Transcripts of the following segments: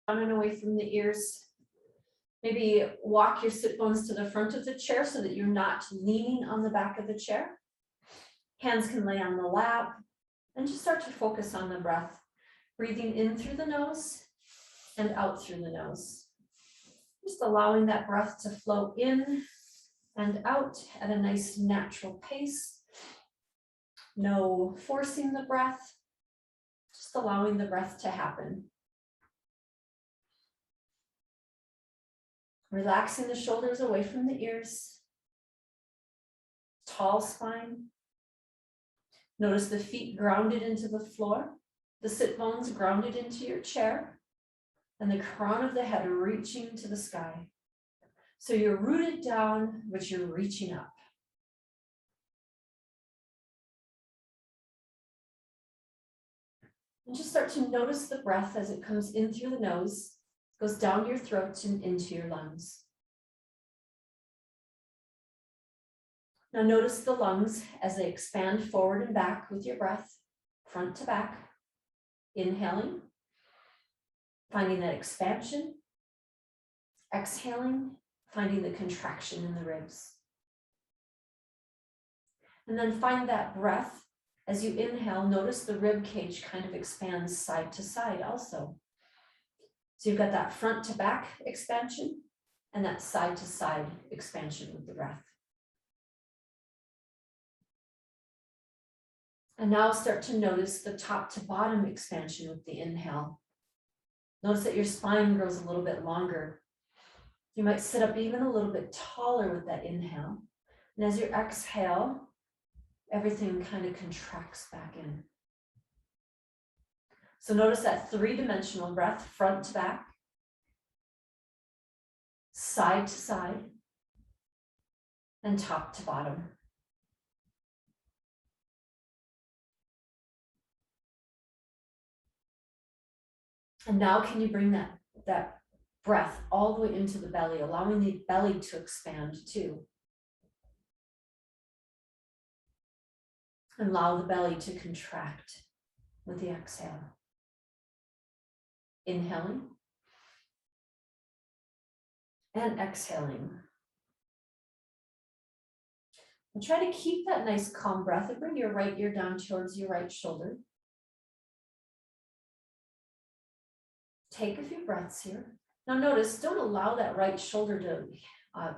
down and away from the ears. Maybe walk your sit bones to the front of the chair so that you're not leaning on the back of the chair. Hands can lay on the lap, and just start to focus on the breath. Breathing in through the nose and out through the nose. Just allowing that breath to flow in and out at a nice natural pace. No forcing the breath, just allowing the breath to happen. Relaxing the shoulders away from the ears. Tall spine. Notice the feet grounded into the floor, the sit bones grounded into your chair, and the crown of the head reaching to the sky. So you're rooted down, but you're reaching up. And just start to notice the breath as it comes in through the nose, goes down your throat and into your lungs. Now notice the lungs as they expand forward and back with your breath, front to back. Inhaling, finding that expansion. Exhaling, finding the contraction in the ribs. And then find that breath. As you inhale, notice the rib cage kind of expands side to side also. So you've got that front to back expansion and that side to side expansion with the breath. And now start to notice the top to bottom expansion with the inhale. Notice that your spine grows a little bit longer. You might sit up even a little bit taller with that inhale. And as you exhale, everything kind of contracts back in. So notice that three-dimensional breath, front to back, side to side, and top to bottom. And now can you bring that breath all the way into the belly, allowing the belly to expand too. And allow the belly to contract with the exhale. Inhaling and exhaling. And try to keep that nice calm breath and bring your right ear down towards your right shoulder. Take a few breaths here. Now notice, don't allow that right shoulder to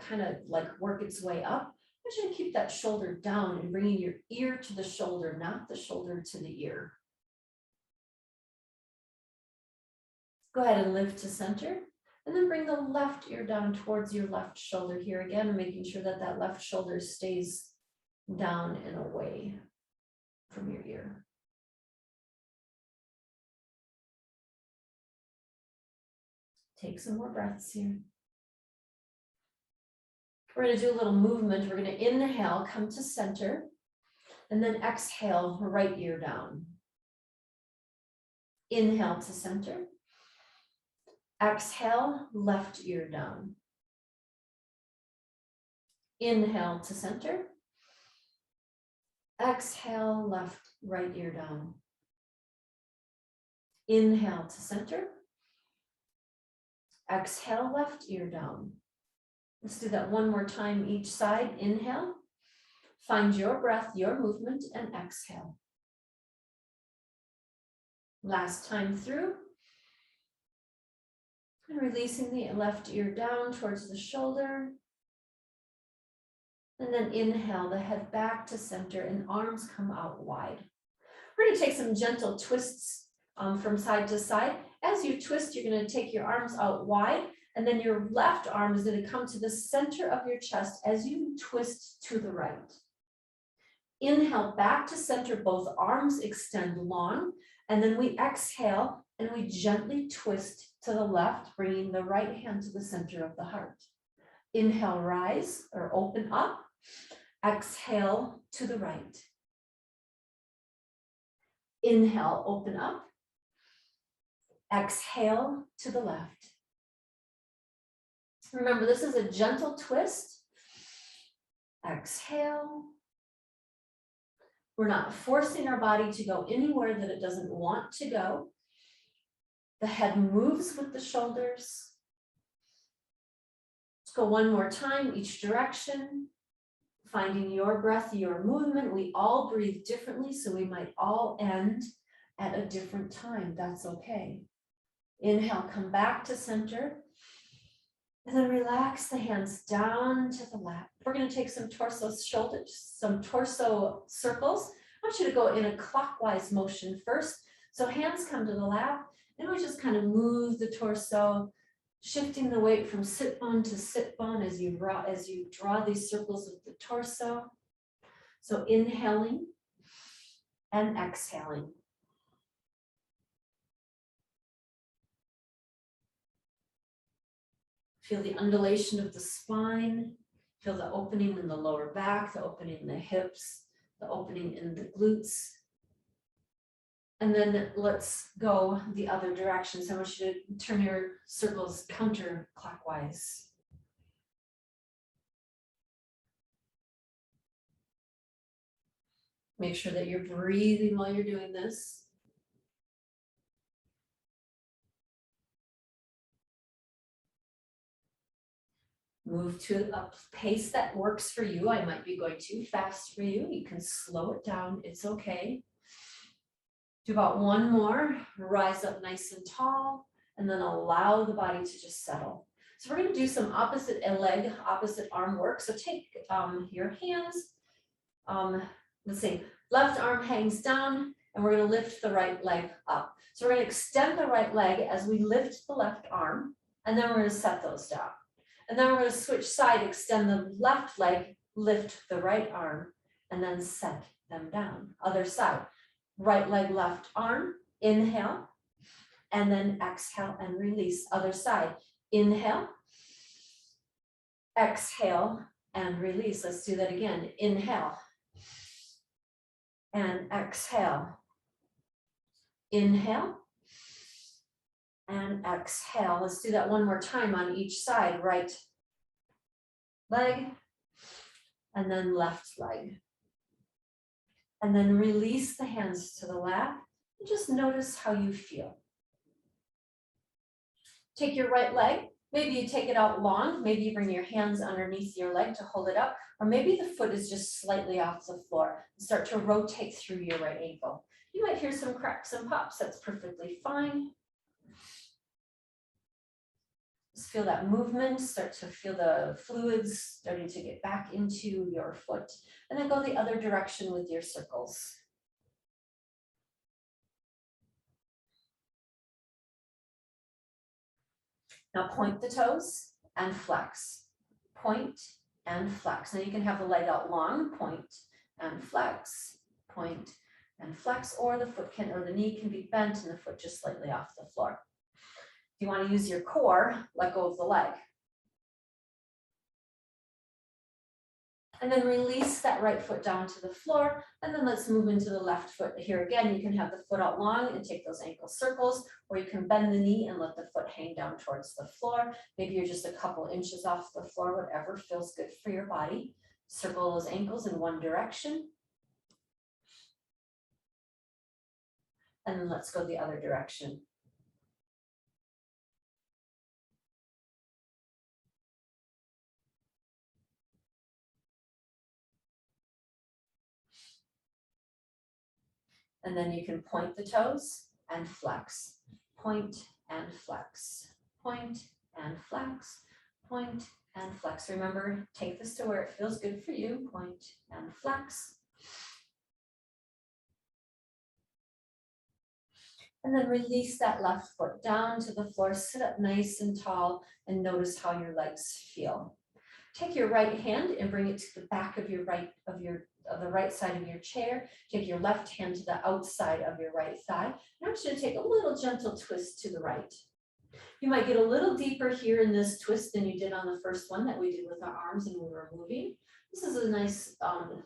kind of like work its way up. I want you to keep that shoulder down and bringing your ear to the shoulder, not the shoulder to the ear. Go ahead and lift to center, and then bring the left ear down towards your left shoulder here again, making sure that that left shoulder stays down and away from your ear. Take some more breaths here. We're going to do a little movement. We're going to inhale, come to center, and then exhale, right ear down. Inhale to center. Exhale, left ear down. Inhale to center. Exhale, right ear down. Inhale to center. Exhale, left ear down. Let's do that one more time each side. Inhale, find your breath, your movement, and exhale. Last time through. And releasing the left ear down towards the shoulder. And then inhale, the head back to center and arms come out wide. We're going to take some gentle twists from side to side. As you twist, you're going to take your arms out wide, and then your left arm is going to come to the center of your chest as you twist to the right. Inhale back to center, both arms extend long, and then we exhale and we gently twist to the left, bringing the right hand to the center of the heart. Inhale, rise or open up. Exhale to the right. Inhale, open up. Exhale to the left. Remember, this is a gentle twist. Exhale. We're not forcing our body to go anywhere that it doesn't want to go. The head moves with the shoulders. Let's go one more time, each direction. Finding your breath, your movement. We all breathe differently, so we might all end at a different time. That's okay. Inhale, come back to center. And then relax the hands down to the lap. We're going to take some torso shoulders, some torso circles. I want you to go in a clockwise motion first. So hands come to the lap, and we just kind of move the torso, shifting the weight from sit bone to sit bone as you draw these circles with the torso. So inhaling and exhaling. Feel the undulation of the spine. Feel the opening in the lower back, the opening in the hips, the opening in the glutes. And then let's go the other direction. So I want you to turn your circles counterclockwise. Make sure that you're breathing while you're doing this. Move to a pace that works for you. I might be going too fast for you. You can slow it down. It's okay. Do about one more. Rise up nice and tall, and then allow the body to just settle. So we're going to do some opposite leg, opposite arm work. So take your hands. Let's see. Left arm hangs down, and we're going to lift the right leg up. So we're going to extend the right leg as we lift the left arm, and then we're going to set those down. And then we're going to switch side, extend the left leg, lift the right arm, and then set them down. Other side. Right leg, left arm, inhale, and then exhale and release. Other side. Inhale, exhale, and release. Let's do that again. Inhale and exhale. Inhale and exhale. Let's do that one more time on each side. Right leg and then left leg. And then release the hands to the lap and just notice how you feel. Take your right leg. Maybe you take it out long. Maybe you bring your hands underneath your leg to hold it up. Or maybe the foot is just slightly off the floor. Start to rotate through your right ankle. You might hear some cracks and pops. That's perfectly fine. Just feel that movement. Start to feel the fluids starting to get back into your foot. And then go the other direction with your circles. Now point the toes and flex. Point and flex. Now you can have the leg out long, point and flex, point and flex, or the foot can, or the knee can be bent and the foot just slightly off the floor. If you want to use your core, let go of the leg. And then release that right foot down to the floor. And then let's move into the left foot. Here again, you can have the foot out long and take those ankle circles, or you can bend the knee and let the foot hang down towards the floor. Maybe you're just a couple inches off the floor, whatever feels good for your body. Circle those ankles in one direction. And then let's go the other direction. And then you can point the toes and flex. Point and flex. Point and flex. Point and flex. Remember, take this to where it feels good for you. Point and flex. And then release that left foot down to the floor. Sit up nice and tall and notice how your legs feel. Take your right hand and bring it to the back of your the right side of your chair. Take your left hand to the outside of your right thigh. And I'm just going to take a little gentle twist to the right. You might get a little deeper here in this twist than you did on the first one that we did with our arms and we were moving. This is a nice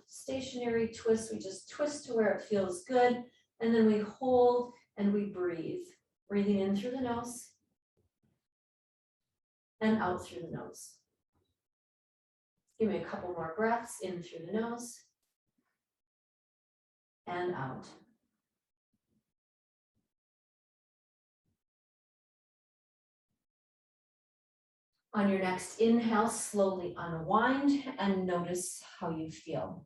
stationary twist. We just twist to where it feels good. And then we hold and we breathe. Breathing in through the nose and out through the nose. Give me a couple more breaths in through the nose and out. On your next inhale, slowly unwind and notice how you feel.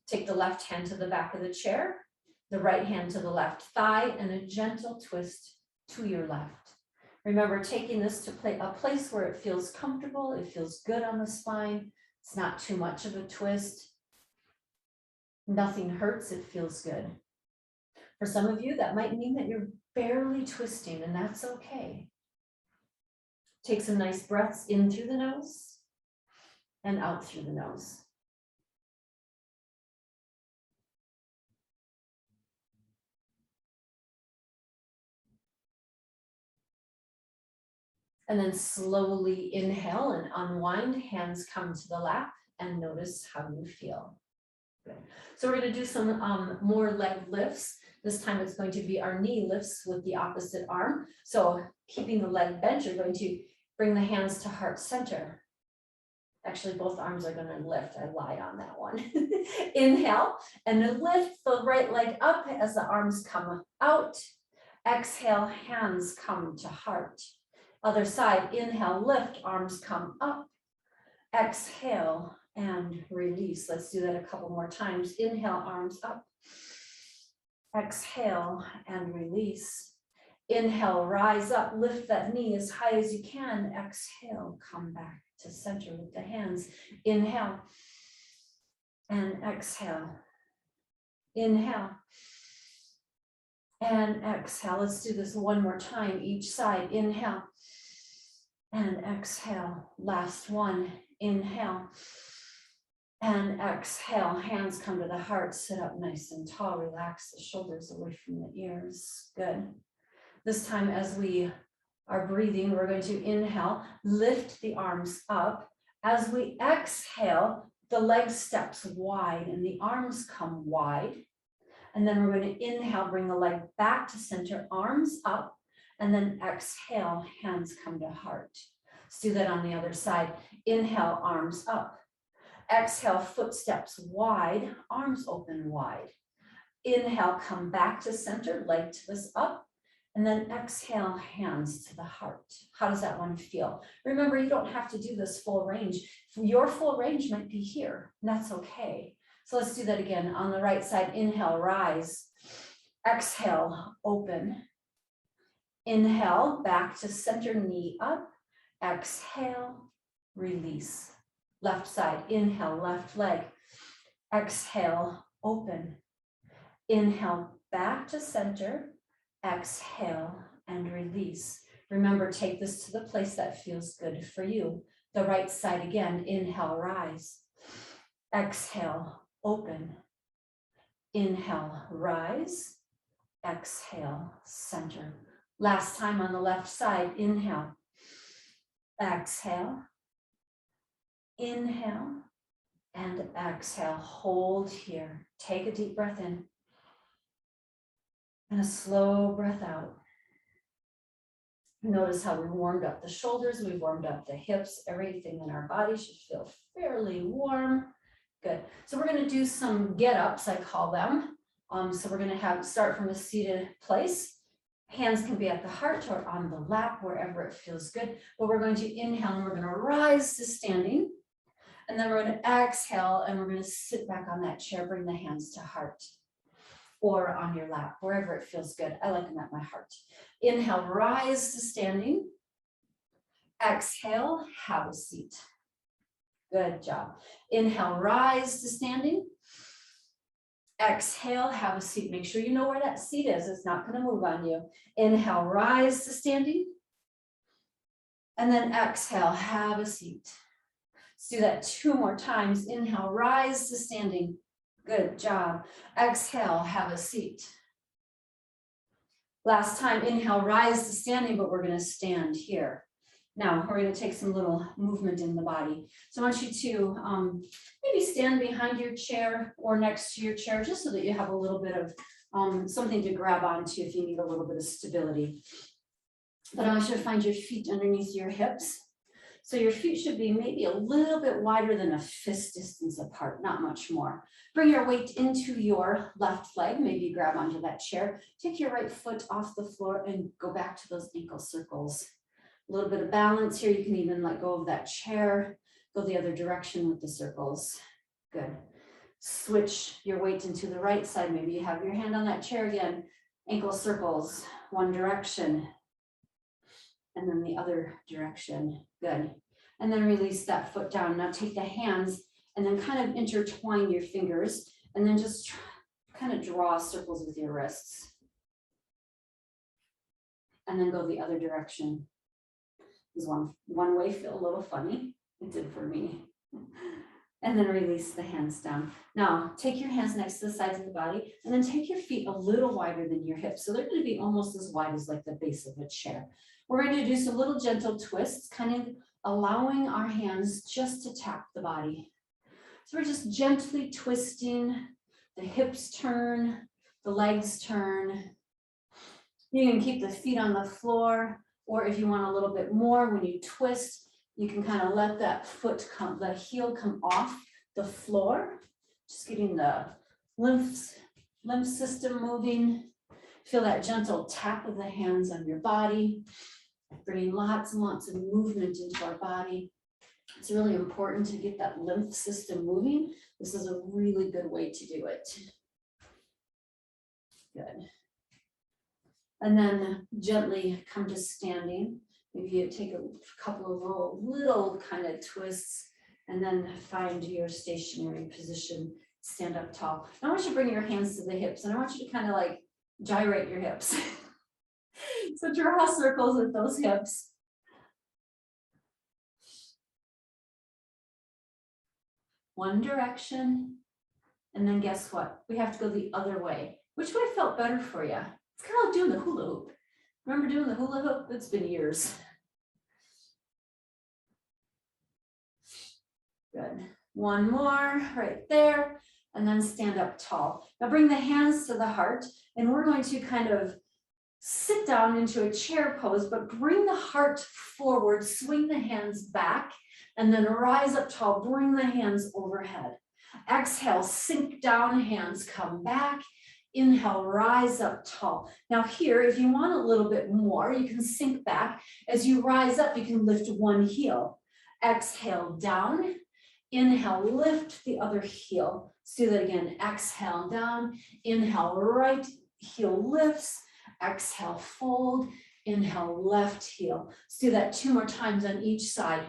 Take the left hand to the back of the chair, the right hand to the left thigh, and a gentle twist to your left. Remember, taking this to a place where it feels comfortable, it feels good on the spine. It's not too much of a twist. Nothing hurts, it feels good. For some of you, that might mean that you're barely twisting, and that's okay. Take some nice breaths in through the nose and out through the nose. And then slowly inhale and unwind, hands come to the lap, and notice how you feel. Good. So we're going to do some more leg lifts. This time it's going to be our knee lifts with the opposite arm. So keeping the leg bent, you're going to bring the hands to heart center. Actually, both arms are going to lift. I lied on that one. Inhale, and then lift the right leg up as the arms come out. Exhale, hands come to heart. Other side, inhale, lift, arms come up. Exhale and release. Let's do that a couple more times. Inhale, arms up. Exhale and release. Inhale, rise up, lift that knee as high as you can. Exhale, come back to center with the hands. Inhale and exhale. Inhale and exhale. Let's do this one more time, each side. Inhale and exhale. Last one. Inhale and exhale. Hands come to the heart. Sit up nice and tall. Relax the shoulders away from the ears. Good. This time, as we are breathing, we're going to inhale, lift the arms up. As we exhale, the leg steps wide and the arms come wide. And then we're going to inhale, bring the leg back to center, arms up, and then exhale, hands come to heart. Let's do that on the other side. Inhale, arms up. Exhale, footsteps wide, arms open wide. Inhale, come back to center, leg twist up. And then exhale, hands to the heart. How does that one feel? Remember, you don't have to do this full range. Your full range might be here, and that's okay. So let's do that again. On the right side, inhale, rise. Exhale, open. Inhale, back to center, knee up. Exhale, release. Left side, inhale, left leg. Exhale, open. Inhale, back to center. Exhale and release. Remember, take this to the place that feels good for you. The right side again, inhale, rise. Exhale, open. Inhale, rise. Exhale, center. Last time on the left side, inhale. Exhale. Inhale and exhale. Hold here. Take a deep breath in. And a slow breath out. Notice how we warmed up the shoulders, we warmed up the hips, everything in our body should feel fairly warm. Good. So we're going to do some get-ups, I call them. So we're going to start from a seated place. Hands can be at the heart or on the lap, wherever it feels good. But we're going to inhale and we're going to rise to standing. And then we're going to exhale and we're going to sit back on that chair, bring the hands to heart. Or on your lap, wherever it feels good. I like them at my heart. Inhale, rise to standing. Exhale, have a seat. Good job. Inhale, rise to standing. Exhale, have a seat. Make sure you know where that seat is. It's not going to move on you. Inhale, rise to standing. And then exhale, have a seat. Let's do that 2 more times. Inhale, rise to standing. Good job. Exhale, have a seat. Last time, inhale, rise to standing, but we're going to stand here. Now, we're going to take some little movement in the body. So I want you to maybe stand behind your chair or next to your chair, just so that you have a little bit of something to grab onto if you need a little bit of stability. But I want you to find your feet underneath your hips. So your feet should be maybe a little bit wider than a fist distance apart, not much more. Bring your weight into your left leg, maybe grab onto that chair. Take your right foot off the floor and go back to those ankle circles. A little bit of balance here. You can even let go of that chair. Go the other direction with the circles. Good. Switch your weight into the right side. Maybe you have your hand on that chair again. Ankle circles, one direction. And then the other direction. Good. And then release that foot down. Now take the hands and then kind of intertwine your fingers and then just kind of draw circles with your wrists. And then go the other direction. Does one way feel a little funny? It did for me. And then release the hands down. Now, take your hands next to the sides of the body and then take your feet a little wider than your hips. So they're going to be almost as wide as like the base of a chair. We're going to do some little gentle twists, kind of allowing our hands just to tap the body. So we're just gently twisting, the hips turn, the legs turn. You can keep the feet on the floor, or if you want a little bit more, when you twist, you can kind of let that the heel come off the floor, just getting the lymph system moving. Feel that gentle tap of the hands on your body, bringing lots and lots of movement into our body. It's really important to get that lymph system moving. This is a really good way to do it. Good. And then gently come to standing. Maybe you take a couple of little kind of twists and then find your stationary position, stand up tall. Now I want you to bring your hands to the hips and I want you to kind of like gyrate your hips. So draw circles with those hips. One direction. And then guess what? We have to go the other way. Which way felt better for you? It's kind of like doing the hula hoop. Remember doing the hula hoop? It's been years. Good. One more right there, and then stand up tall. Now bring the hands to the heart, and we're going to kind of sit down into a chair pose, but bring the heart forward, swing the hands back, and then rise up tall, bring the hands overhead. Exhale, sink down, hands come back. Inhale, rise up tall. Now here, if you want a little bit more, you can sink back. As you rise up, you can lift one heel. Exhale, down. Inhale, lift the other heel. Let's do that again. Exhale, down. Inhale, right heel lifts. Exhale, fold. Inhale, left heel. Let's do that 2 more times on each side.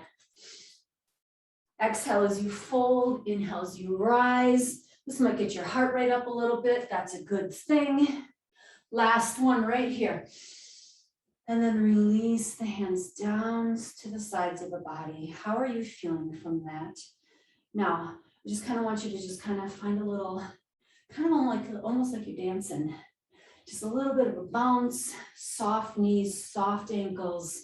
Exhale as you fold. Inhale as you rise. This might get your heart rate up a little bit. That's a good thing. Last one right here. And then release the hands down to the sides of the body. How are you feeling from that? Now, I just kind of want you to just kind of find a little, kind of almost like you're dancing. Just a little bit of a bounce, soft knees, soft ankles.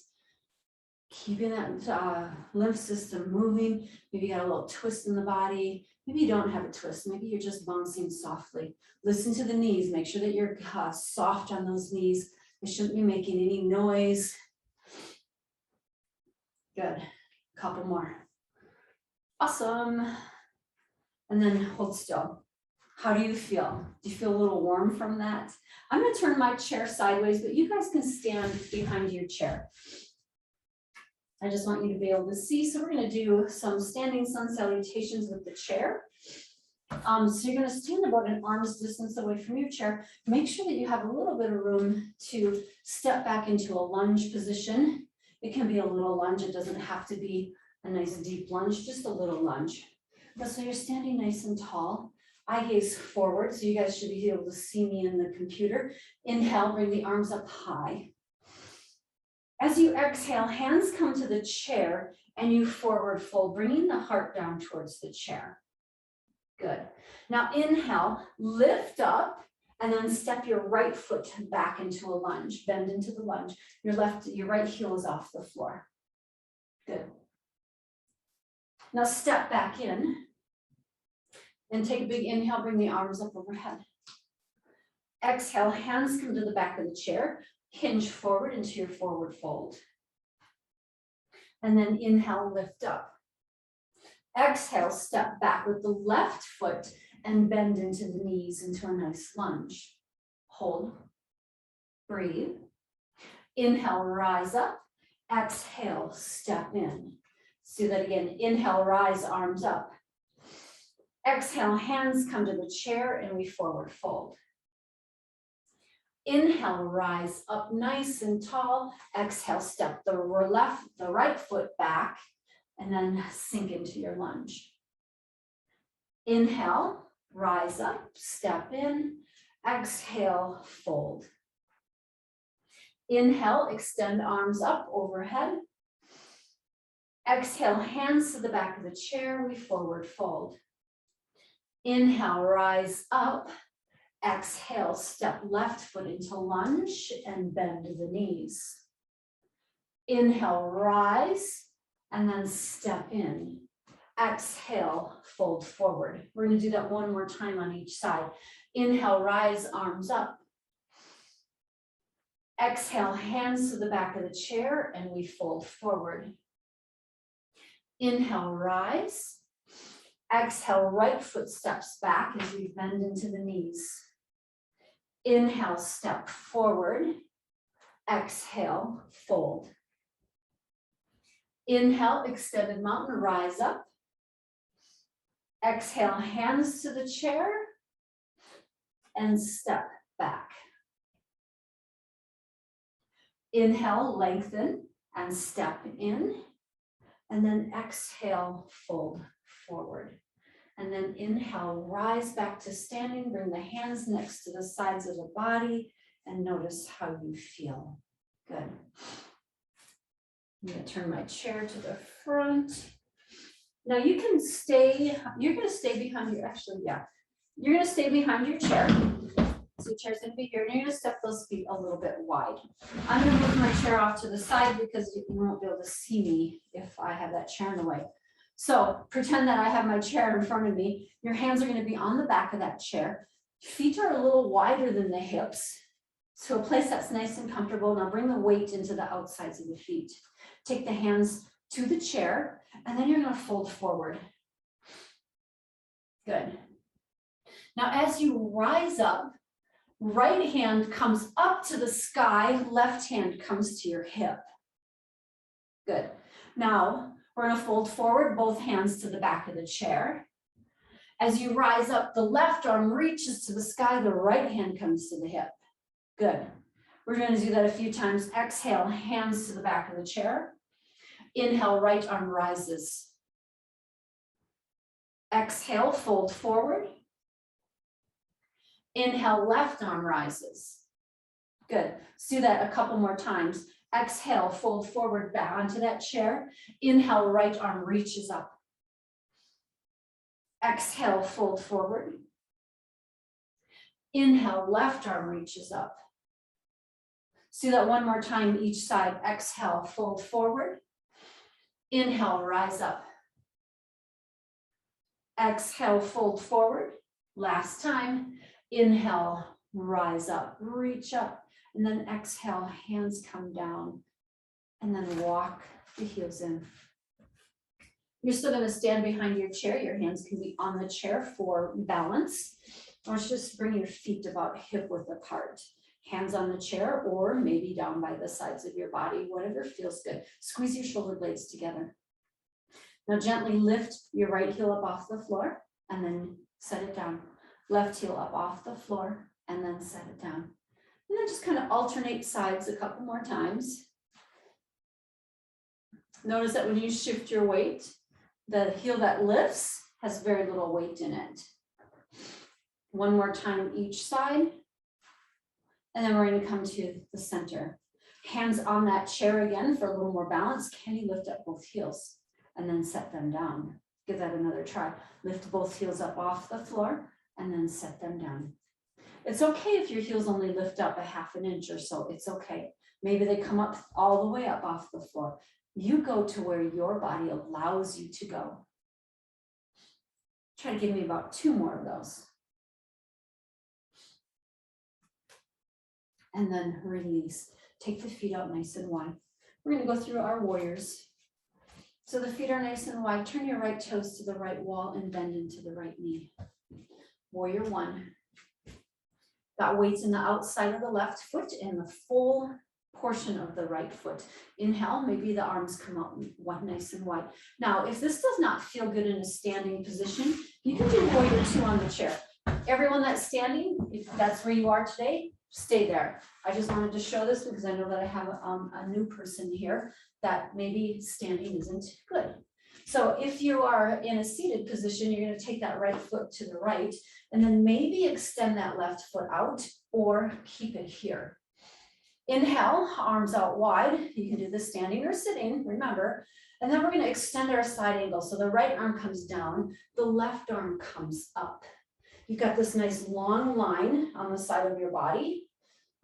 Keeping that lymph system moving. Maybe you got a little twist in the body. Maybe you don't have a twist. Maybe you're just bouncing softly. Listen to the knees. Make sure that you're soft on those knees. They shouldn't be making any noise. Good. Couple more. Awesome. And then hold still. How do you feel? Do you feel a little warm from that? I'm going to turn my chair sideways, but you guys can stand behind your chair. I just want you to be able to see. So we're going to do some standing sun salutations with the chair. So you're going to stand about an arm's distance away from your chair. Make sure that you have a little bit of room to step back into a lunge position. It can be a little lunge. It doesn't have to be a nice deep lunge, just a little lunge. But so you're standing nice and tall. Eye gaze forward, so you guys should be able to see me in the computer. Inhale, bring the arms up high. As you exhale, hands come to the chair and you forward fold, bringing the heart down towards the chair. Good. Now inhale, lift up, and then step your right foot back into a lunge. Bend into the lunge. Your right heel is off the floor. Good. Now step back in and take a big inhale, bring the arms up overhead. Exhale, hands come to the back of the chair. Hinge forward into your forward fold. And then inhale, lift up. Exhale, step back with the left foot and bend into the knees into a nice lunge. Hold, breathe. Inhale, rise up. Exhale, step in. Let's do that again. Inhale, rise, arms up. Exhale, hands come to the chair and we forward fold. Inhale, rise up nice and tall. Exhale, step the right foot back and then sink into your lunge. Inhale, rise up, step in. Exhale, fold. Inhale, extend arms up overhead. Exhale, hands to the back of the chair, we forward fold. Inhale, rise up. Exhale, step left foot into lunge and bend the knees. Inhale, rise, and then step in. Exhale, fold forward. We're going to do that one more time on each side. Inhale, rise, arms up. Exhale, hands to the back of the chair, and we fold forward. Inhale, rise. Exhale, right foot steps back as we bend into the knees. Inhale, step forward. Exhale, fold. Inhale, extended mountain, rise up. Exhale, hands to the chair and step back. Inhale, lengthen and step in. And then exhale, fold forward. And then inhale, rise back to standing, bring the hands next to the sides of the body and notice how you feel. Good. I'm going to turn my chair to the front. Now you can stay, you're going to stay behind your, you're going to stay behind your chair. So your chair's going to be here and you're going to step those feet a little bit wide. I'm going to move my chair off to the side because you won't be able to see me if I have that chair in the way. So pretend that I have my chair in front of me. Your hands are going to be on the back of that chair. Feet are a little wider than the hips. So a place that's nice and comfortable. Now bring the weight into the outsides of the feet. Take the hands to the chair and then you're going to fold forward. Good. Now as you rise up, right hand comes up to the sky, left hand comes to your hip. Good. Now we're going to fold forward, both hands to the back of the chair. As you rise up, the left arm reaches to the sky, the right hand comes to the hip. Good. We're going to do that a few times. Exhale, hands to the back of the chair. Inhale, right arm rises. Exhale, fold forward. Inhale, left arm rises. Good. Let's do that a couple more times. Exhale, fold forward back onto that chair. Inhale, right arm reaches up. Exhale, fold forward. Inhale, left arm reaches up. Let's do that one more time each side. Exhale, fold forward. Inhale, rise up. Exhale, fold forward. Last time. Inhale, rise up, reach up, and then exhale, hands come down, and then walk the heels in. You're still going to stand behind your chair. Your hands can be on the chair for balance, or just bring your feet about hip width apart. Hands on the chair, or maybe down by the sides of your body, whatever feels good. Squeeze your shoulder blades together. Now gently lift your right heel up off the floor, and then set it down. Left heel up off the floor and then set it down. And then just kind of alternate sides a couple more times. Notice that when you shift your weight, the heel that lifts has very little weight in it. One more time each side. And then we're going to come to the center. Hands on that chair again for a little more balance. Can you lift up both heels and then set them down? Give that another try. Lift both heels up off the floor and then set them down. It's okay if your heels only lift up a ½ an inch or so. It's okay. Maybe they come up all the way up off the floor. You go to where your body allows you to go. Try to give me about 2 more of those. And then release. Take the feet out nice and wide. We're going to go through our warriors. So the feet are nice and wide. Turn your right toes to the right wall and bend into the right knee. Warrior 1. Got weights in the outside of the left foot in the full portion of the right foot. Inhale, maybe the arms come out nice and wide. Now, if this does not feel good in a standing position, you can do warrior two on the chair. Everyone that's standing, if that's where you are today, stay there. I just wanted to show this because I know that I have a new person here that maybe standing isn't good. So if you are in a seated position, you're going to take that right foot to the right and then maybe extend that left foot out or keep it here. Inhale, arms out wide. You can do this standing or sitting, remember. And then we're going to extend our side angle. So the right arm comes down, the left arm comes up. You've got this nice long line on the side of your body.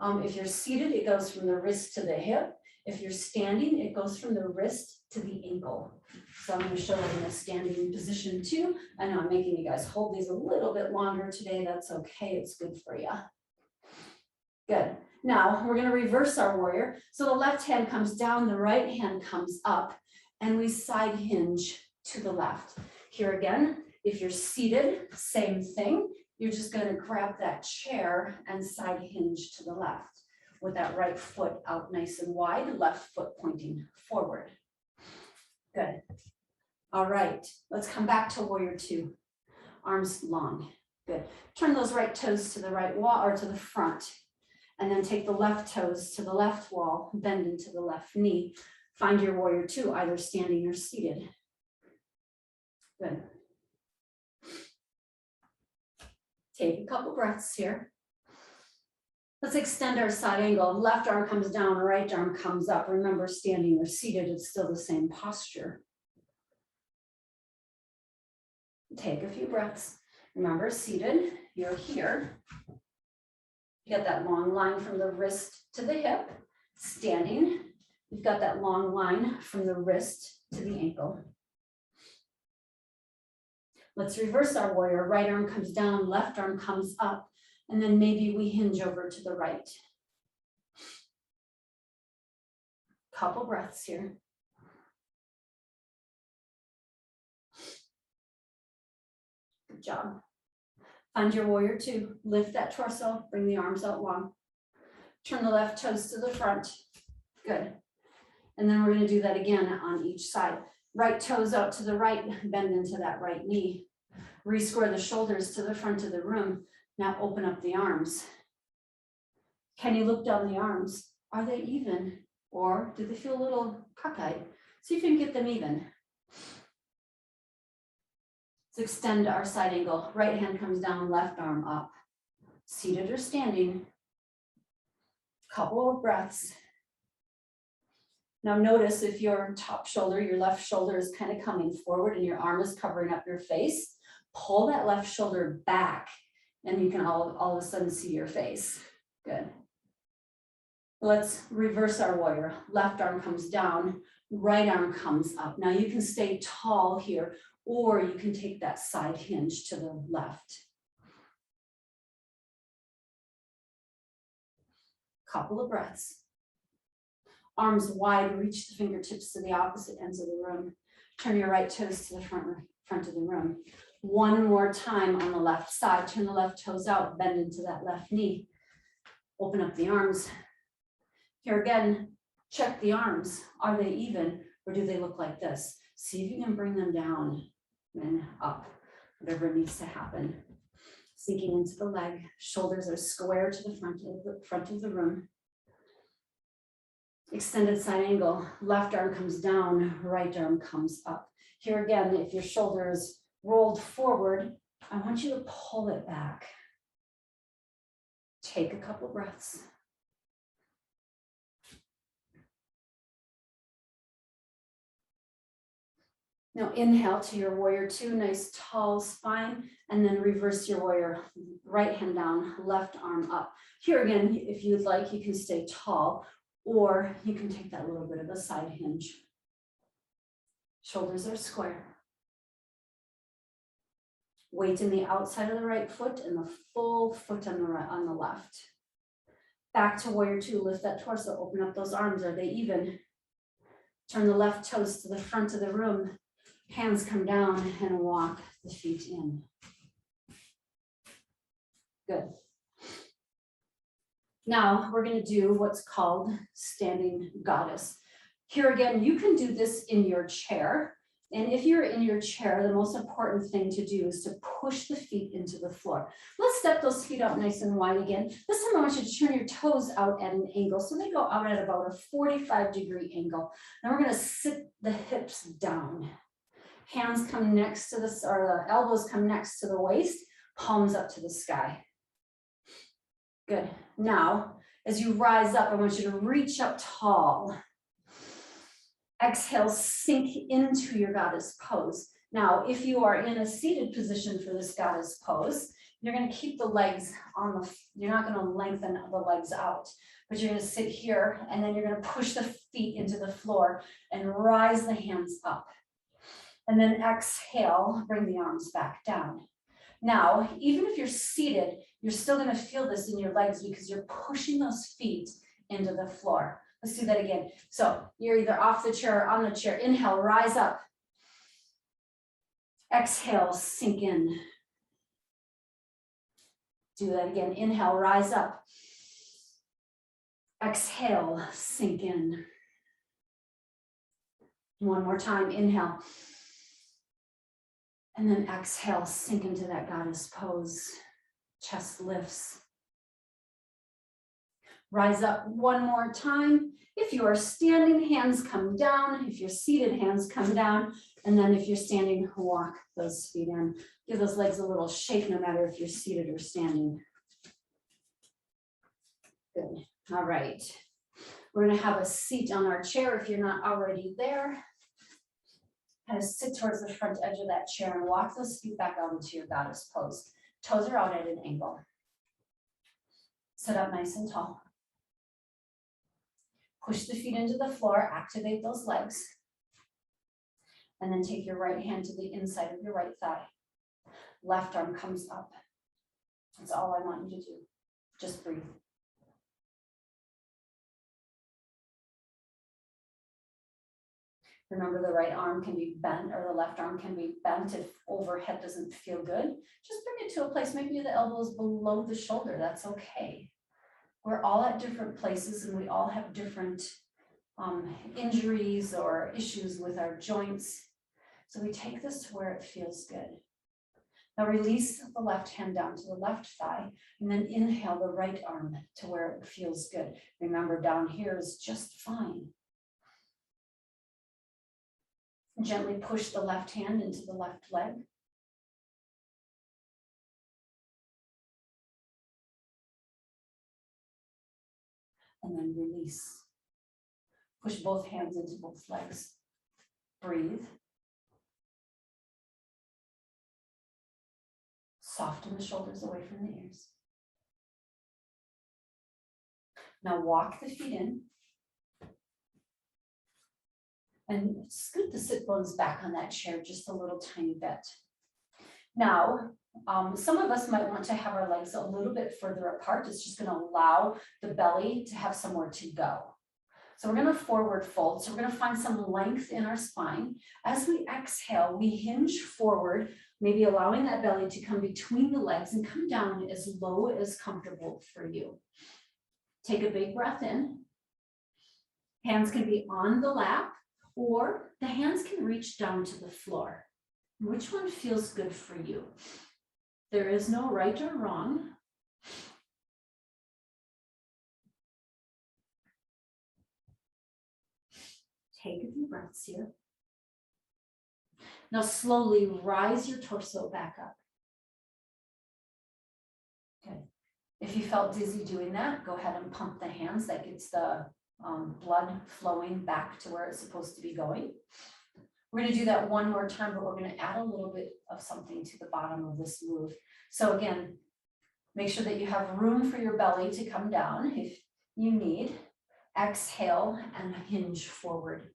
If you're seated, it goes from the wrist to the hip. If you're standing, it goes from the wrist to the ankle. So I'm going to show it in a standing position too. I know I'm making you guys hold these a little bit longer today. That's okay. It's good for you. Good. Now we're going to reverse our warrior. So the left hand comes down, the right hand comes up, and we side hinge to the left. Here again, if you're seated, same thing. You're just going to grab that chair and side hinge to the left with that right foot out nice and wide, left foot pointing forward. Good. All right, let's come back to warrior two. Arms long. Good. Turn those right toes to the right wall or to the front. And then take the left toes to the left wall, bend into the left knee. Find your warrior two, either standing or seated. Good. Take a couple breaths here. Let's extend our side angle. Left arm comes down, right arm comes up. Remember, standing or seated, it's still the same posture. Take a few breaths. Remember, seated, you're here. You got that long line from the wrist to the hip. Standing, you've got that long line from the wrist to the ankle. Let's reverse our warrior. Right arm comes down, left arm comes up, and then maybe we hinge over to the right. Couple breaths here. Good job. Find your warrior two. Lift that torso, bring the arms out long. Turn the left toes to the front. Good. And then we're going to do that again on each side. Right toes out to the right, bend into that right knee. Re-square the shoulders to the front of the room. Now open up the arms. Can you look down the arms? Are they even? Or do they feel a little cockeyed? See if you can get them even. Let's extend our side angle. Right hand comes down, left arm up. Seated or standing. Couple of breaths. Now notice if your top shoulder, your left shoulder is kind of coming forward and your arm is covering up your face, pull that left shoulder back and you can all of a sudden see your face. Good. Let's reverse our warrior. Left arm comes down, right arm comes up. Now you can stay tall here or you can take that side hinge to the left. Couple of breaths. Arms wide, reach the fingertips to the opposite ends of the room. Turn your right toes to the front of the room. One more time on the left side. Turn the left toes out, bend into that left knee. Open up the arms. Here again, check the arms. Are they even or do they look like this? See if you can bring them down and up, whatever needs to happen. Sinking into the leg. Shoulders are square to the front of the room. Extended side angle, left arm comes down, right arm comes up. Here again, if your shoulder is rolled forward, I want you to pull it back. Take a couple breaths. Now inhale to your warrior two, nice tall spine, and then reverse your warrior, right hand down, left arm up. Here again, if you'd like, you can stay tall. Or you can take that little bit of a side hinge. Shoulders are square. Weight in the outside of the right foot and the full foot on the left. Back to warrior two, lift that torso, open up those arms. Are they even? Turn the left toes to the front of the room. Hands come down and walk the feet in. Good. Now we're going to do what's called standing goddess. Here again, you can do this in your chair. And if you're in your chair, the most important thing to do is to push the feet into the floor. Let's step those feet out nice and wide again. This time I want you to turn your toes out at an angle. So they go out at about a 45-degree angle. Now we're going to sit the hips down. Hands come next to this, or the elbows come next to the waist, palms up to the sky. Good. Now, as you rise up, I want you to reach up tall. Exhale, sink into your goddess pose. Now, if you are in a seated position for this goddess pose, you're going to keep the legs on the, you're not going to lengthen the legs out, but you're going to sit here and then you're going to push the feet into the floor and rise the hands up. And then exhale, bring the arms back down. Now, even if you're seated, you're still going to feel this in your legs because you're pushing those feet into the floor. Let's do that again. So you're either off the chair or on the chair. Inhale, rise up. Exhale, sink in. Do that again. Inhale, rise up. Exhale, sink in. One more time. Inhale. And then exhale, sink into that goddess pose. Chest lifts. Rise up one more time. If you are standing, hands come down. If you're seated, hands come down. And then if you're standing, walk those feet in. Give those legs a little shake, no matter if you're seated or standing. Good. All right. We're going to have a seat on our chair if you're not already there. Kind of sit towards the front edge of that chair and walk those feet back out into your goddess pose. Toes are out at an angle. Sit up nice and tall. Push the feet into the floor, activate those legs. And then take your right hand to the inside of your right thigh. Left arm comes up. That's all I want you to do. Just breathe. Remember, the right arm can be bent or the left arm can be bent if overhead doesn't feel good. Just bring it to a place, maybe the elbow is below the shoulder, that's okay. We're all at different places and we all have different injuries or issues with our joints. So we take this to where it feels good. Now release the left hand down to the left thigh and then inhale the right arm to where it feels good. Remember, down here is just fine. Gently push the left hand into the left leg. And then release. Push both hands into both legs. Breathe. Soften the shoulders away from the ears. Now walk the feet in. And scoot the sit bones back on that chair just a little tiny bit. Now, some of us might want to have our legs a little bit further apart. It's just going to allow the belly to have somewhere to go. So we're going to forward fold. So we're going to find some length in our spine. As we exhale, we hinge forward, maybe allowing that belly to come between the legs and come down as low as comfortable for you. Take a big breath in. Hands can be on the lap, or the hands can reach down to the floor. Which one feels good for you? There is no right or wrong. Take a few breaths here. Now slowly rise your torso back up. Okay. If you felt dizzy doing that, go ahead and pump the hands. That gets the blood flowing back to where it's supposed to be going. We're going to do that one more time, but we're going to add a little bit of something to the bottom of this move. So again, make sure that you have room for your belly to come down if you need. Exhale and hinge forward.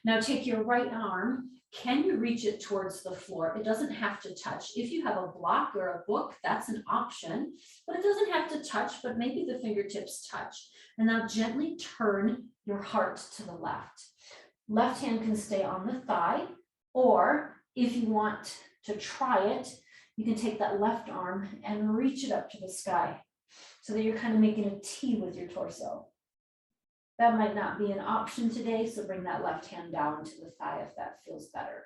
Now take your right arm. Can you reach it towards the floor? It doesn't have to touch. If you have a block or a book, that's an option, but it doesn't have to touch, but maybe the fingertips touch. And now gently turn your heart to the left. Left hand can stay on the thigh, or if you want to try it, you can take that left arm and reach it up to the sky. so that you're kind of making a T with your torso. That might not be an option today, so bring that left hand down to the thigh if that feels better.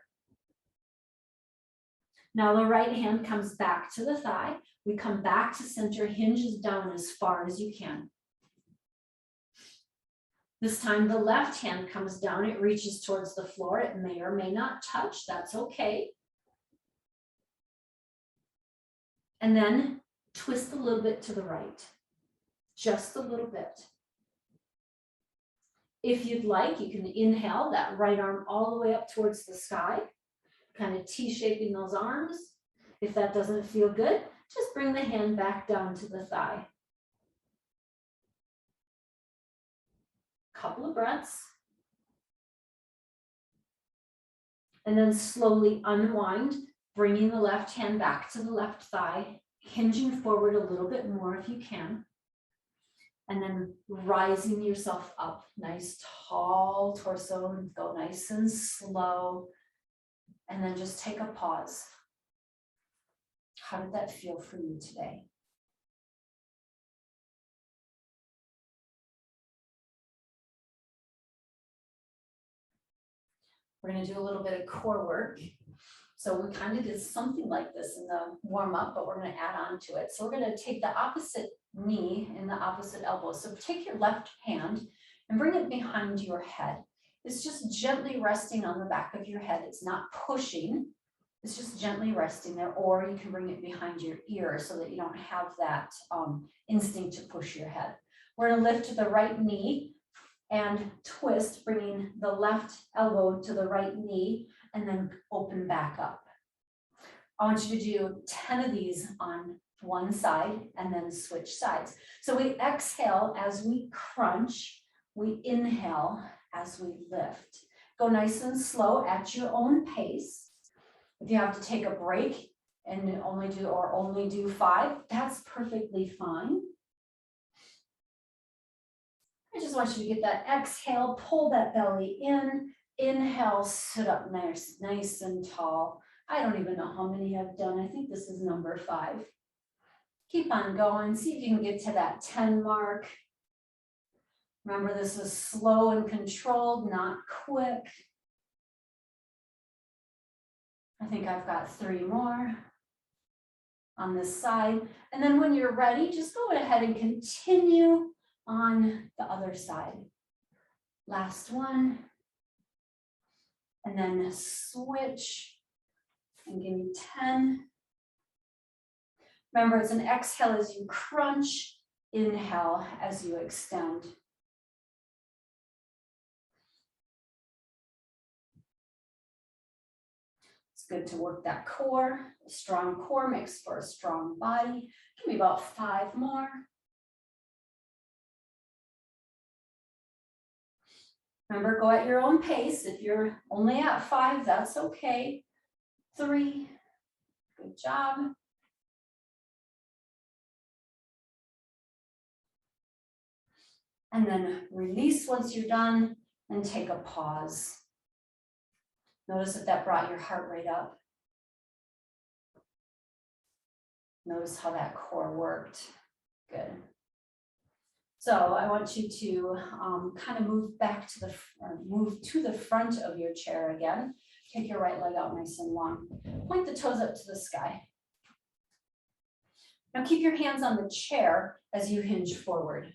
Now the right hand comes back to the thigh. We come back to center, hinges down as far as you can. This time the left hand comes down, it reaches towards the floor. It may or may not touch, that's okay. And then twist a little bit to the right, just a little bit. If you'd like, you can inhale that right arm all the way up towards the sky, kind of T-shaping those arms. If that doesn't feel good, just bring the hand back down to the thigh. Couple of breaths. And then slowly unwind, bringing the left hand back to the left thigh, hinging forward a little bit more if you can. And then rising yourself up, nice tall torso, and go nice and slow. And then just take a pause. How did that feel for you today? We're going to do a little bit of core work. So we kind of did something like this in the warm up, but we're going to add on to it. So we're going to take the opposite knee and the opposite elbow. So take your left hand and bring it behind your head. It's just gently resting on the back of your head. It's not pushing. It's just gently resting there, or you can bring it behind your ear so that you don't have that instinct to push your head. We're going to lift to the right knee and twist, bringing the left elbow to the right knee, and then open back up. I want you to do 10 of these on one side and then switch sides. So we exhale as we crunch, we inhale as we lift. Go nice and slow at your own pace. If you have to take a break and only do 5, that's perfectly fine. I just want you to get that exhale, pull that belly in, inhale, sit up nice and tall. I don't even know how many I've done. I think this is number 5. Keep on going, see if you can get to that 10 mark. Remember, this is slow and controlled, not quick. I think I've got 3 more on this side. And then when you're ready, just go ahead and continue on the other side. Last one. And then switch and give me 10. Remember, it's an exhale as you crunch, inhale as you extend. It's good to work that core. A strong core makes for a strong body. Give me about 5 more. Remember, go at your own pace. If you're only at 5, that's okay. 3, good job. And then release once you're done and take a pause. Notice if that brought your heart rate up. Notice how that core worked. Good. So I want you to kind of move to the front of your chair again. Take your right leg out nice and long. Point the toes up to the sky. Now keep your hands on the chair as you hinge forward.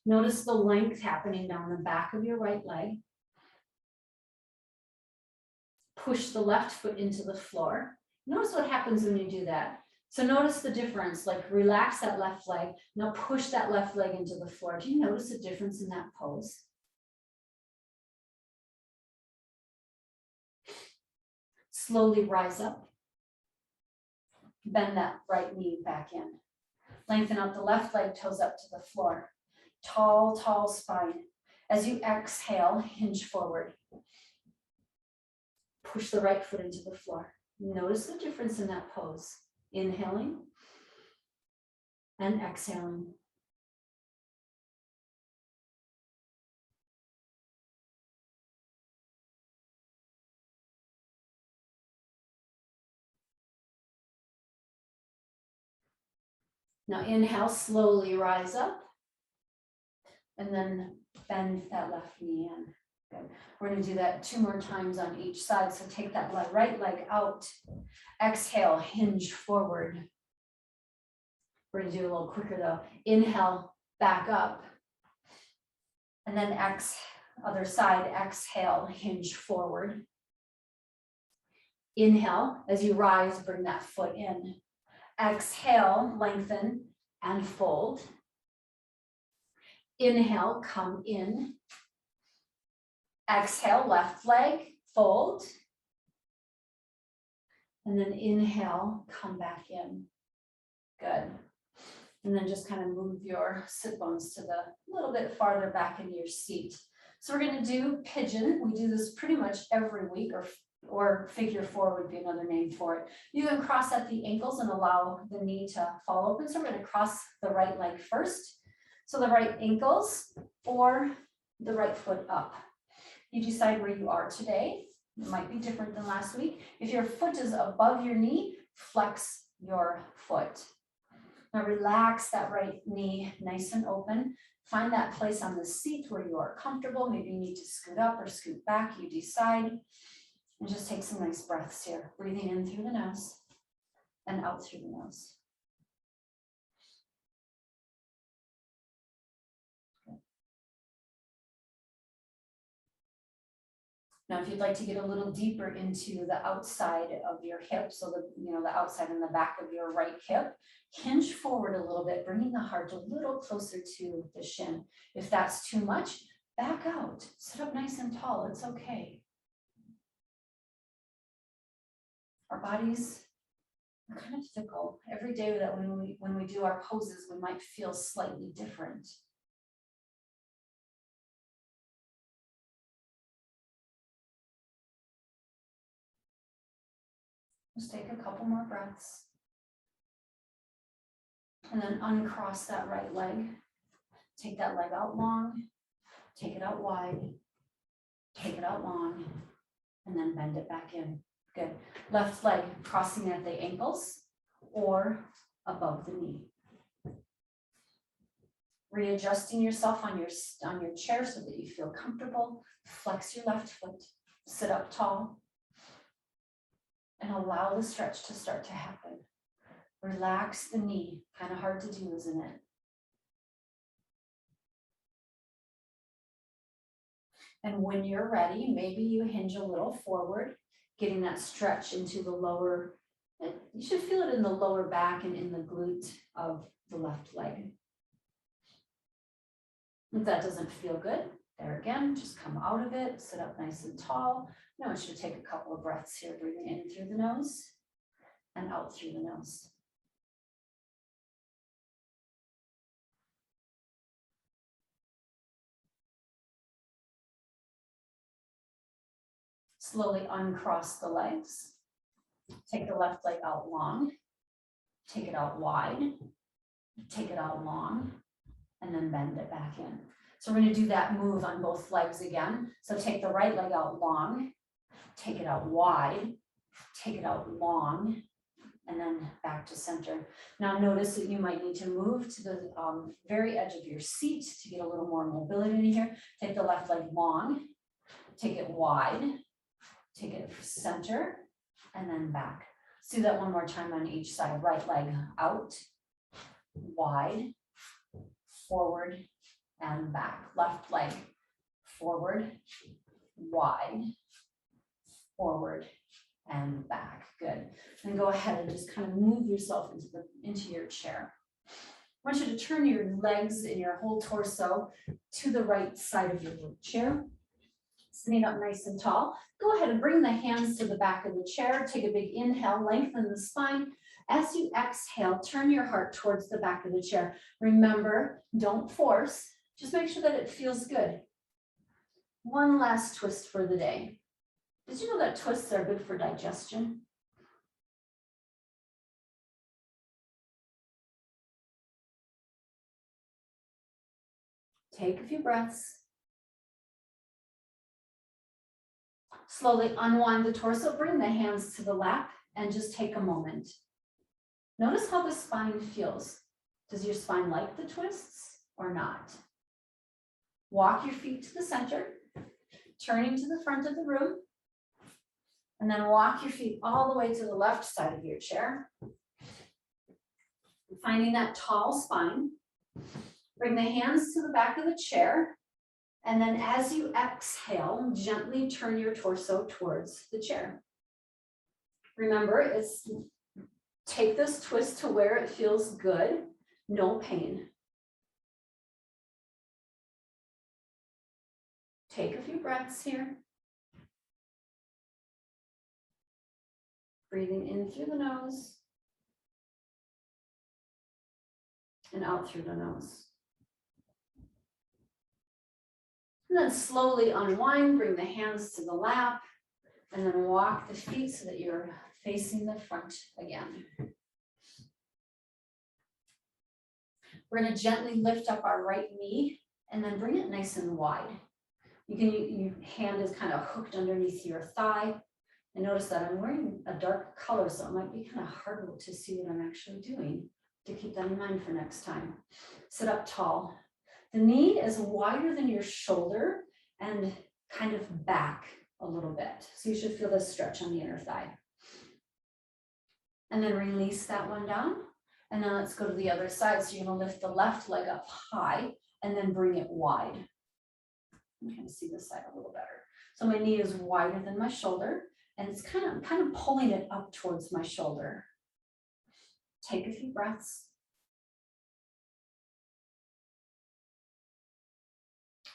Notice the length happening down the back of your right leg. Push the left foot into the floor. Notice what happens when you do that. So notice the difference, like relax that left leg. Now push that left leg into the floor. Do you notice a difference in that pose? Slowly rise up. Bend that right knee back in. Lengthen out the left leg, toes up to the floor. Tall, tall spine. As you exhale, hinge forward. Push the right foot into the floor. Notice the difference in that pose. Inhaling and exhaling. Now inhale, slowly rise up. And then bend that left knee in. Good. We're going to do that 2 more times on each side. So take that right leg out. Exhale, hinge forward. We're going to do it a little quicker though. Inhale, back up. And then other side, exhale, hinge forward. Inhale, as you rise, bring that foot in. Exhale, lengthen and fold. Inhale, come in. Exhale, left leg, fold. And then inhale, come back in. Good. And then just kind of move your sit bones to the little bit farther back in your seat. So we're going to do pigeon. We do this pretty much every week, or figure 4 would be another name for it. You can cross at the ankles and allow the knee to fall open. So we're going to cross the right leg first. So the right ankles or the right foot up. You decide where you are today. It might be different than last week. If your foot is above your knee, flex your foot. Now relax that right knee nice and open. Find that place on the seat where you are comfortable. Maybe you need to scoot up or scoot back. You decide. And just take some nice breaths here. Breathing in through the nose and out through the nose. Now, if you'd like to get a little deeper into the outside of your hip, so the outside and the back of your right hip, hinge forward a little bit, bringing the heart a little closer to the shin. If that's too much, back out. Sit up nice and tall. It's okay. Our bodies are kind of fickle. Every day that when we do our poses, we might feel slightly different. Just take a couple more breaths. And then uncross that right leg. Take that leg out long. Take it out wide. Take it out long. And then bend it back in. Good. Left leg crossing at the ankles or above the knee. Readjusting yourself on your chair so that you feel comfortable. Flex your left foot. Sit up tall. And allow the stretch to start to happen. Relax the knee. Kind of hard to do, isn't it? And when you're ready, maybe you hinge a little forward, getting that stretch into the lower, you should feel it in the lower back and in the glute of the left leg. If that doesn't feel good, there again, just come out of it, sit up nice and tall. Now it should take a couple of breaths here, breathing in through the nose and out through the nose. Slowly uncross the legs. Take the left leg out long. Take it out wide. Take it out long. And then bend it back in. So we're going to do that move on both legs again. So take the right leg out long. Take it out wide. Take it out long. And then back to center. Now notice that you might need to move to the very edge of your seat to get a little more mobility in here. Take the left leg long. Take it wide. Take it center and then back. Let's do that one more time on each side. Right leg out, wide, forward, and back. Left leg forward, wide, forward, and back. Good. Then go ahead and just kind of move yourself into your chair. I want you to turn your legs and your whole torso to the right side of your chair. Sitting up nice and tall. Go ahead and bring the hands to the back of the chair. Take a big inhale, lengthen the spine. As you exhale, turn your heart towards the back of the chair. Remember, don't force. Just make sure that it feels good. One last twist for the day. Did you know that twists are good for digestion? Take a few breaths. Slowly unwind the torso, bring the hands to the lap, and just take a moment. Notice how the spine feels. Does your spine like the twists or not? Walk your feet to the center, turning to the front of the room, and then walk your feet all the way to the left side of your chair. Finding that tall spine. Bring the hands to the back of the chair, and then as you exhale, gently turn your torso towards the chair. Remember, it's take this twist to where it feels good, no pain. Take a few breaths here. Breathing in through the nose and out through the nose. And then slowly unwind, bring the hands to the lap, and then walk the feet so that you're facing the front again. We're going to gently lift up our right knee and then bring it nice and wide. Your hand is kind of hooked underneath your thigh. And notice that I'm wearing a dark color, so it might be kind of hard to see what I'm actually doing. To keep that in mind for next time. Sit up tall. The knee is wider than your shoulder and kind of back a little bit. So you should feel this stretch on the inner thigh. And then release that one down. And then let's go to the other side. So you're going to lift the left leg up high and then bring it wide. You can see this side a little better. So my knee is wider than my shoulder and it's kind of pulling it up towards my shoulder. Take a few breaths.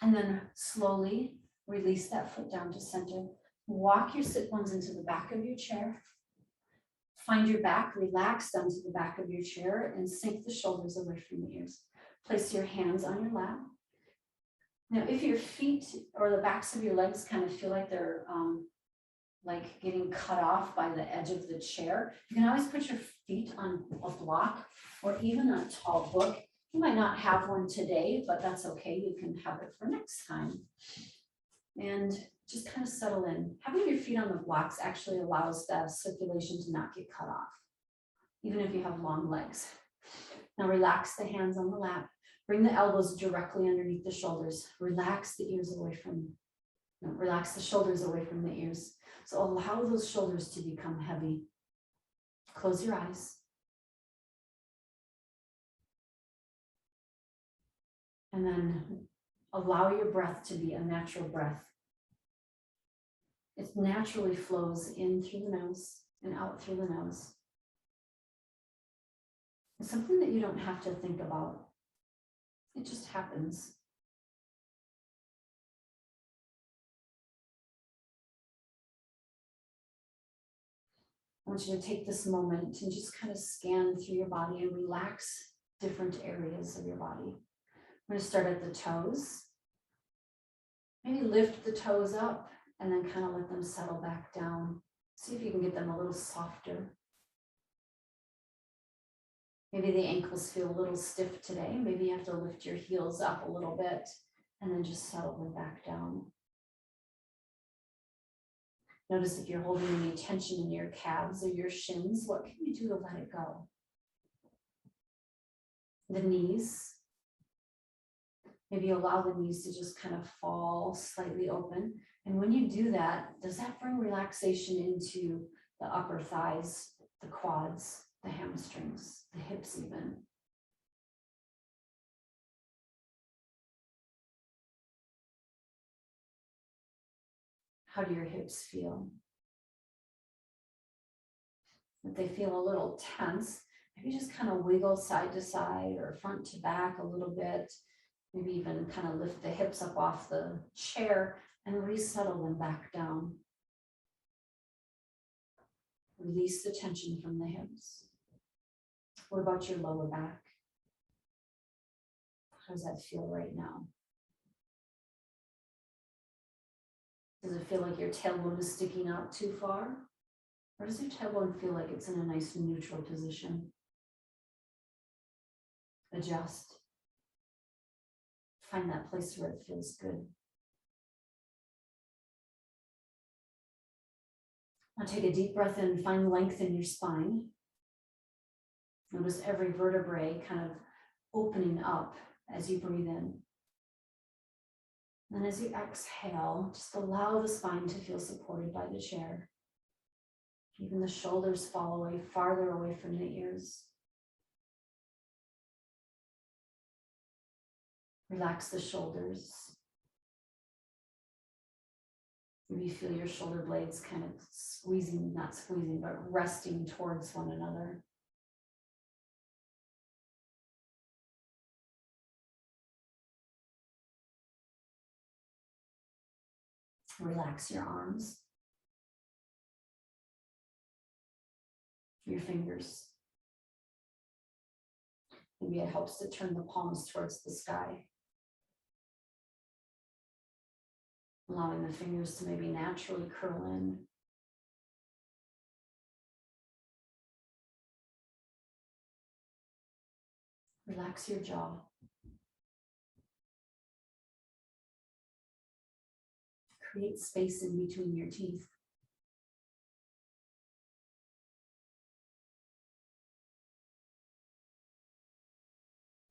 And then slowly release that foot down to center. Walk your sit bones into the back of your chair. Find your back, relax down to the back of your chair and sink the shoulders away from the ears. Place your hands on your lap. Now, if your feet or the backs of your legs kind of feel like they're like getting cut off by the edge of the chair, you can always put your feet on a block or even a tall book. You might not have one today, but that's okay. You can have it for next time. And just kind of settle in. Having your feet on the blocks actually allows that circulation to not get cut off, even if you have long legs. Now relax the hands on the lap. Bring the elbows directly underneath the shoulders. Relax the shoulders away from the ears. So allow those shoulders to become heavy. Close your eyes. And then allow your breath to be a natural breath. It naturally flows in through the nose and out through the nose. It's something that you don't have to think about. It just happens. I want you to take this moment and just kind of scan through your body and relax different areas of your body. I'm going to start at the toes. Maybe lift the toes up and then kind of let them settle back down. See if you can get them a little softer. Maybe the ankles feel a little stiff today. Maybe you have to lift your heels up a little bit and then just settle them back down. Notice if you're holding any tension in your calves or your shins, what can you do to let it go? The knees. Maybe allow the knees to just kind of fall slightly open. And when you do that, does that bring relaxation into the upper thighs, the quads, the hamstrings, the hips even? How do your hips feel? If they feel a little tense, maybe just kind of wiggle side to side or front to back a little bit. Maybe even kind of lift the hips up off the chair and resettle them back down. Release the tension from the hips. What about your lower back? How does that feel right now? Does it feel like your tailbone is sticking out too far? Or does your tailbone feel like it's in a nice neutral position? Adjust. Find that place where it feels good. Now take a deep breath in, find length in your spine. Notice every vertebrae kind of opening up as you breathe in. And as you exhale, just allow the spine to feel supported by the chair. Even the shoulders fall away, farther away from the ears. Relax the shoulders. Maybe feel your shoulder blades kind of squeezing, not squeezing, but resting towards one another. Relax your arms, your fingers. Maybe it helps to turn the palms towards the sky. Allowing the fingers to maybe naturally curl in. Relax your jaw. Create space in between your teeth.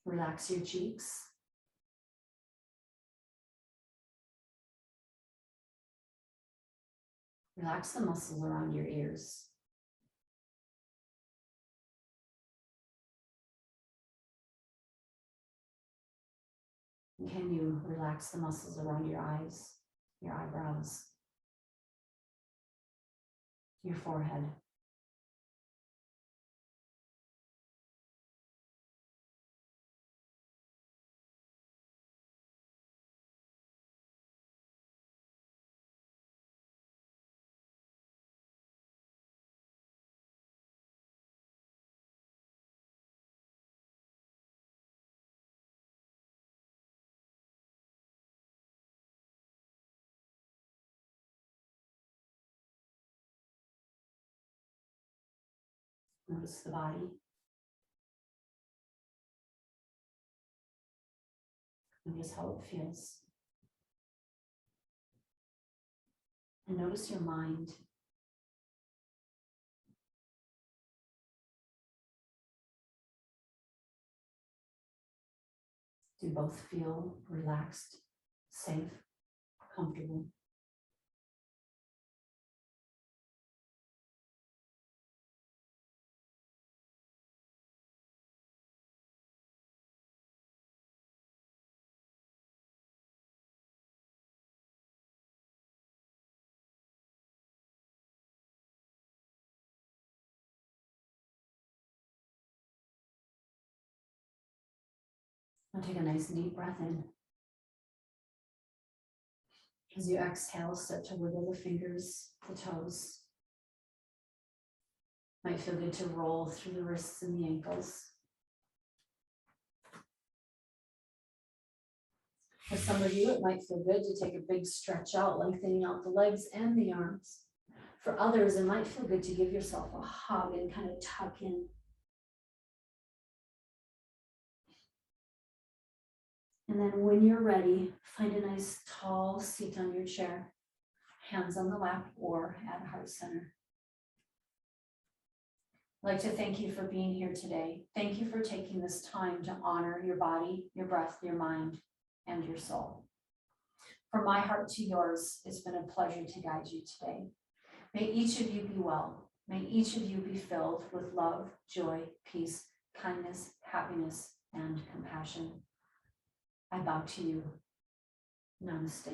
Relax your cheeks. Relax the muscles around your ears. And can you relax the muscles around your eyes, your eyebrows, your forehead? Notice the body. Notice how it feels. And notice your mind. Do both feel relaxed, safe, comfortable? Now take a nice deep breath in. As you exhale, start to wiggle the fingers, the toes. Might feel good to roll through the wrists and the ankles. For some of you, it might feel good to take a big stretch out, lengthening out the legs and the arms. For others, it might feel good to give yourself a hug and kind of tuck in. And then when you're ready, find a nice tall seat on your chair, hands on the lap or at heart center. I'd like to thank you for being here today. Thank you for taking this time to honor your body, your breath, your mind, and your soul. From my heart to yours, it's been a pleasure to guide you today. May each of you be well. May each of you be filled with love, joy, peace, kindness, happiness, and compassion. I bow to you. Namaste.